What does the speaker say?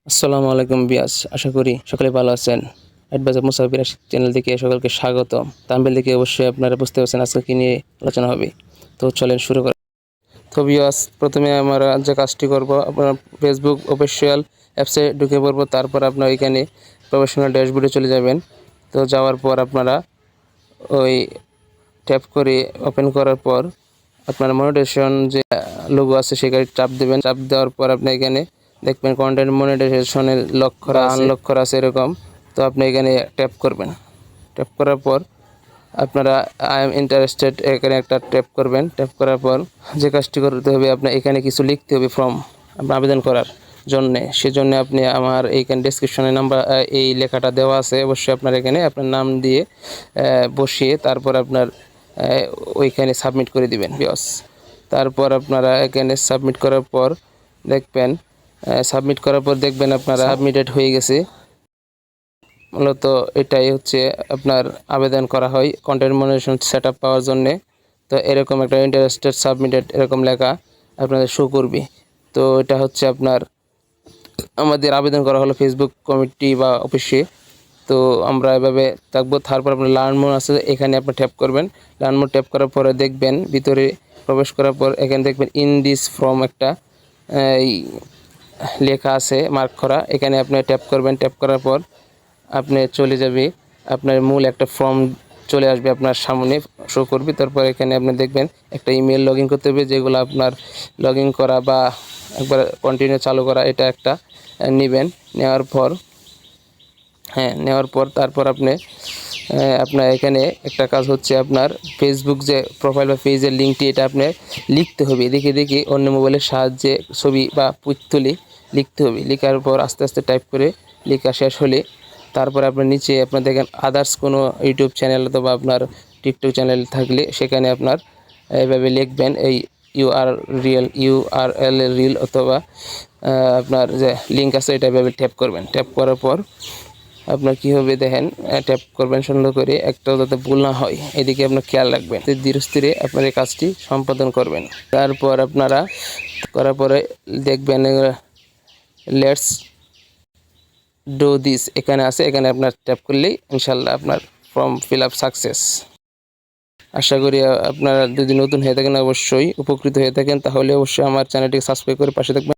আসসালামু আলাইকুম বিয়াস, আশা করি সকলে ভালো আছেন। অ্যাডভাইজার মুসাফির চ্যানেল থেকে সকলকে স্বাগত। থাম্বনেল দেখে অবশ্যই আপনারা বুঝতে পারছেন আজকে কি নিয়ে আলোচনা হবে। তো চলেন শুরু করা। তো বিয়াস, প্রথমে আমরা যে কাজটি করব, আপনার ফেসবুক অফিসিয়াল অ্যাপসে ঢুকে পড়বো। তারপর আপনার এখানে প্রফেশনাল ড্যাশবোর্ডে চলে যাবেন। তো যাওয়ার পর আপনারা ওই ট্যাপ করে ওপেন করার পর আপনার মনিটাইজেশন যে লোগো আছে সেখানে চাপ দেবেন। চাপ দেওয়ার পর আপনি এখানে দেখবেন কন্টেন্ট মনিটাইজেশনের লক করা আনলক করা আছে এরকম। তো আপনি এখানে ট্যাপ করবেন। ট্যাপ করার পর আপনারা আই এম ইন্টারেস্টেড এখানে একটা ট্যাপ করবেন। ট্যাপ করার পর যে কাজটি করতে হবে, আপনার এখানে কিছু লিখতে হবে ফর্ম আপনার আবেদন করার জন্যে। সেজন্য আপনি আমার এইখানে ডেসক্রিপশনে নাম্বার এই লেখাটা দেওয়া আছে, অবশ্যই আপনার এখানে আপনার নাম দিয়ে বসিয়ে তারপর আপনার ওইখানে সাবমিট করে দিবেন বিয়স। তারপর আপনারা এখানে সাবমিট করার পর দেখবেন আপনারা সাবমিটেড হয়ে গেছে। মূলত এটাই হচ্ছে আপনার আবেদন করা হয় কন্টেন্ট মনিটাইজেশন সেটআপ পাওয়ার জন্যে। তো এরকম একটা ইন্টারেস্টেড সাবমিটেড এরকম লেখা আপনাদের শো করবে। তো এটা হচ্ছে আপনার আমাদের আবেদন করা হলো ফেসবুক কমিটি বা অফিসে। তো আমরা এভাবে থাকবো। তারপর আপনার লার্ন মোর আছে, এখানে আপনি ট্যাপ করবেন। লার্ন মোর ট্যাপ করার পরে দেখবেন ভিতরে প্রবেশ করার পর এখানে দেখবেন ইন দিস ফর্ম একটা এই লেখা আছে মার্ক করা, এখানে আপনি ট্যাপ করবেন। ট্যাপ করার পর আপনি চলে যাবে, আপনার মূল একটা ফর্ম চলে আসবে আপনার সামনে শো করবে। তারপর এখানে আপনি দেখবেন একটা ইমেল লগ ইন করতে হবে, যেগুলো আপনার লগ ইন করা বা একবার কন্টিনিউ চালু করা, এটা একটা নেবেন। নেওয়ার পর তারপর আপনি আপনার এখানে একটা কাজ হচ্ছে, আপনার ফেসবুক যে প্রোফাইল বা পেজের লিঙ্কটি এটা আপনি লিখতে হবে। দেখে অন্য মোবাইলের সাহায্যে ছবি বা তুলে লিখতে হবে। লেখার পর আস্তে আস্তে টাইপ করে লেখা শেষ হলে তারপরে আপনার নিচে আপনার দেখেন আদার্স কোনো ইউটিউব চ্যানেল অথবা আপনার টিকটক চ্যানেল থাকলে সেখানে আপনার এইভাবে লিখবেন এই ইউআরএল রিল অথবা আপনার যে লিঙ্ক আছে এটা এভাবে ট্যাপ করবেন। ট্যাপ করার পর আপনার কি হবে দেখেন, ট্যাপ করবেন সুন্দর করে, একটাও যাতে ভুল না হয় এদিকে আপনার খেয়াল রাখবেন। ধীরে স্থিরে আপনার এই কাজটি সম্পাদন করবেন। তারপর আপনারা করার পরে দেখবেন লেটস ডু দিস এখানে আছে, এখানে আপনার ট্যাপ করলেই ইনশাল্লাহ আপনার ফর্ম ফিল আপ সাকসেস। আশা করি আপনারা যদি নতুন হয়ে থাকেন অবশ্যই উপকৃত হয়ে থাকেন, তাহলে অবশ্যই আমার চ্যানেলটিকে সাবস্ক্রাইব করে পাশে থাকবেন।